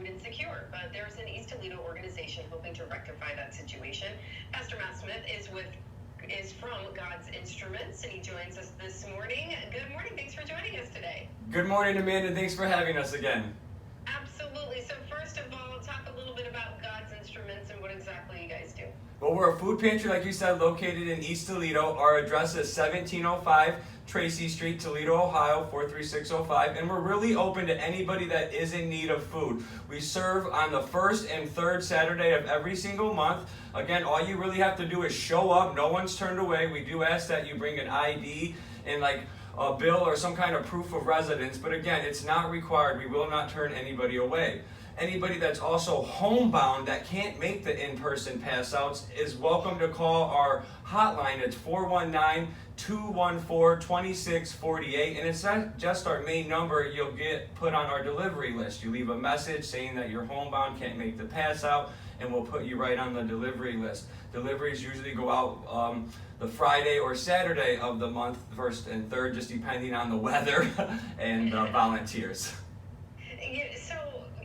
food insecure, but there's an East Toledo organization hoping to rectify that situation. Pastor Matt Smith is from God's Instruments, and he joins us this morning. Good morning. Thanks for joining us today. Good morning, Amanda. Thanks for having us again. Absolutely. So first of all, talk a little bit about God's Instruments and what exactly you guys do. Well, we're a food pantry, like you said, located in East Toledo. Our address is 1705 Tracy Street, Toledo, Ohio, 43605. And we're really open to anybody that is in need of food. We serve on the first and third Saturday of every single month. Again, all you really have to do is show up. No one's turned away. We do ask that you bring an ID and a bill or some kind of proof of residence. But again, it's not required. We will not turn anybody away. Anybody that's also homebound that can't make the in-person pass outs is welcome to call our hotline. It's 419-214-2648, and it's not just our main number. You'll get put on our delivery list. You leave a message saying that you're homebound, can't make the pass out, and we'll put you right on the delivery list. Deliveries usually go out the Friday or Saturday of the month, first and third, just depending on the weather and volunteers. So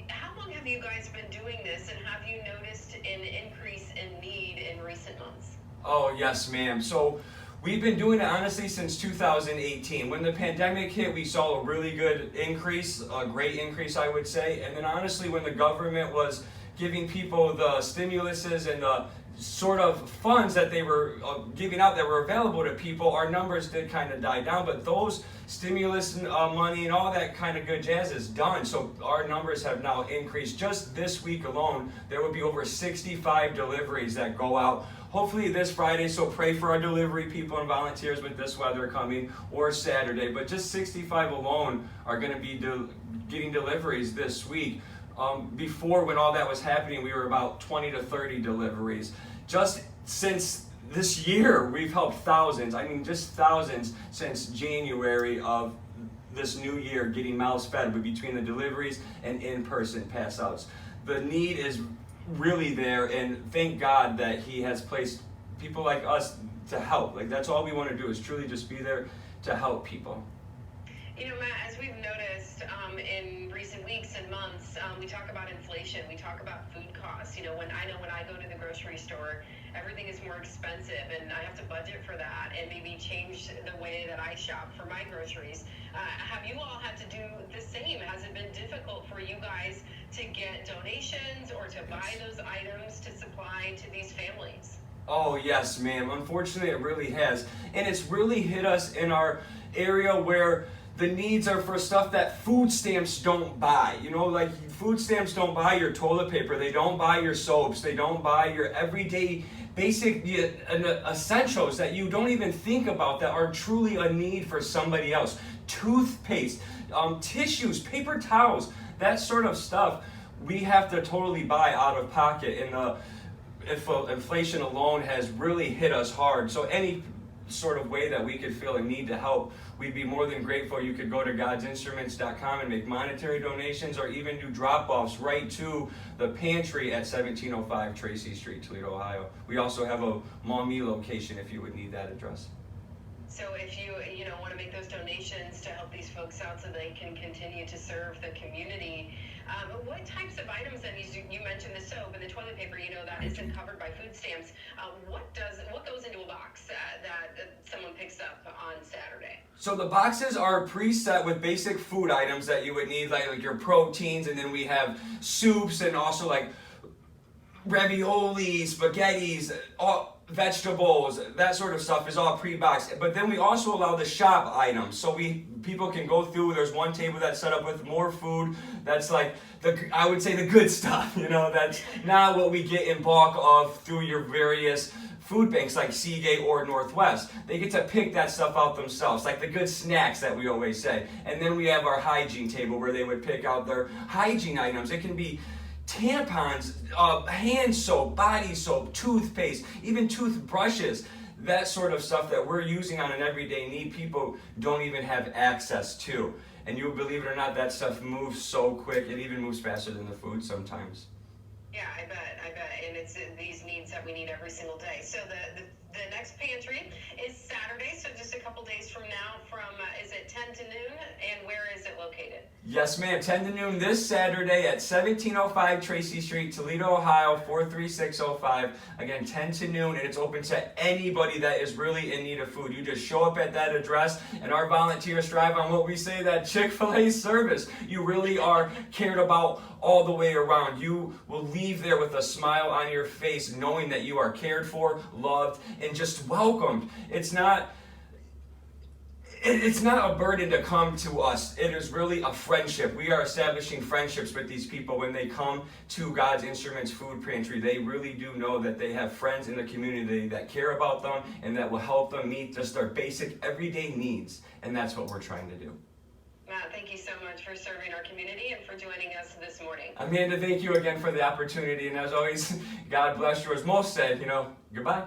how long have you guys been doing this, and have you noticed an increase in need in recent months? Oh, yes, ma'am. So we've been doing it honestly since 2018. When the pandemic hit, we saw a really good increase, a great increase, I would say. And then honestly, when the government was giving people the stimuluses and the sort of funds that they were giving out that were available to people, our numbers did kind of die down. But those stimulus money and all that kind of good jazz is done. So our numbers have now increased. Just this week alone, there will be over 65 deliveries that go out. Hopefully this Friday, so pray for our delivery people and volunteers with this weather coming, or Saturday. But just 65 alone are going to be getting deliveries this week. Before, when all that was happening, we were about 20 to 30 deliveries. Just since this year, we've helped thousands. I mean, just thousands since January of this new year, getting mouths fed between the deliveries and in-person pass outs. The need is really there, and thank God that He has placed people like us to help. That's all we want to do, is truly just be there to help people. You know, Matt, as we've noticed in recent weeks and months, we talk about inflation, we talk about food costs. You know, when I go to the grocery store, everything is more expensive, and I have to budget for that and maybe change the way that I shop for my groceries. Have you all had to do the same? Has it been difficult for you guys to get donations or to buy those items to supply to these families? Oh, yes, ma'am. Unfortunately, it really has. And it's really hit us in our area where the needs are for stuff that food stamps don't buy. You know, like food stamps don't buy your toilet paper, they don't buy your soaps, they don't buy your everyday basic essentials that you don't even think about that are truly a need for somebody else. Toothpaste, tissues, paper towels, that sort of stuff we have to totally buy out of pocket. And inflation alone has really hit us hard. So any sort of way that we could feel a need to help, we'd be more than grateful. You could go to godsinstruments.com and make monetary donations, or even do drop-offs right to the pantry at 1705 Tracy Street, Toledo, Ohio. We also have a Maumee location if you would need that address. So if you want to make those donations to help these folks out so they can continue to serve the community, what types of items, and you mentioned the soap and the toilet paper, that isn't covered by food stamps. What goes into a box that someone picks up on Saturday? So the boxes are preset with basic food items that you would need, like your proteins, and then we have soups and also like ravioli, spaghettis, all vegetables, that sort of stuff is all pre-boxed. But then we also allow the shop items, so people can go through. There's one table that's set up with more food. That's like I would say the good stuff. That's not what we get in bulk of through your various food banks like Seagate or Northwest. They get to pick that stuff out themselves, like the good snacks that we always say. And then we have our hygiene table where they would pick out their hygiene items. It can be tampons, hand soap, body soap, toothpaste, even toothbrushes, that sort of stuff that we're using on an everyday need people don't even have access to. And you believe it or not, that stuff moves so quick. It even moves faster than the food sometimes. Yeah, I bet. And it's these needs that we need every single day. So the next pantry is Saturday, so just a couple days from now, from is it 10 to noon? And where is it located? located? Yes, ma'am. 10 to noon this Saturday at 1705 Tracy Street, Toledo, Ohio, 43605. Again, 10 to noon, and it's open to anybody that is really in need of food. You just show up at that address, and our volunteers strive on what we say, that Chick-fil-A service. You really are cared about all the way around. You will leave there with a smile on your face, knowing that you are cared for, loved, and just welcomed. It's not a burden to come to us. It is really a friendship. We are establishing friendships with these people when they come to God's Instruments Food Pantry. They really do know that they have friends in the community that care about them and that will help them meet just their basic everyday needs. And that's what we're trying to do. Matt, thank you so much for serving our community and for joining us this morning. Amanda, thank you again for the opportunity. And as always, God bless you. As most said, goodbye.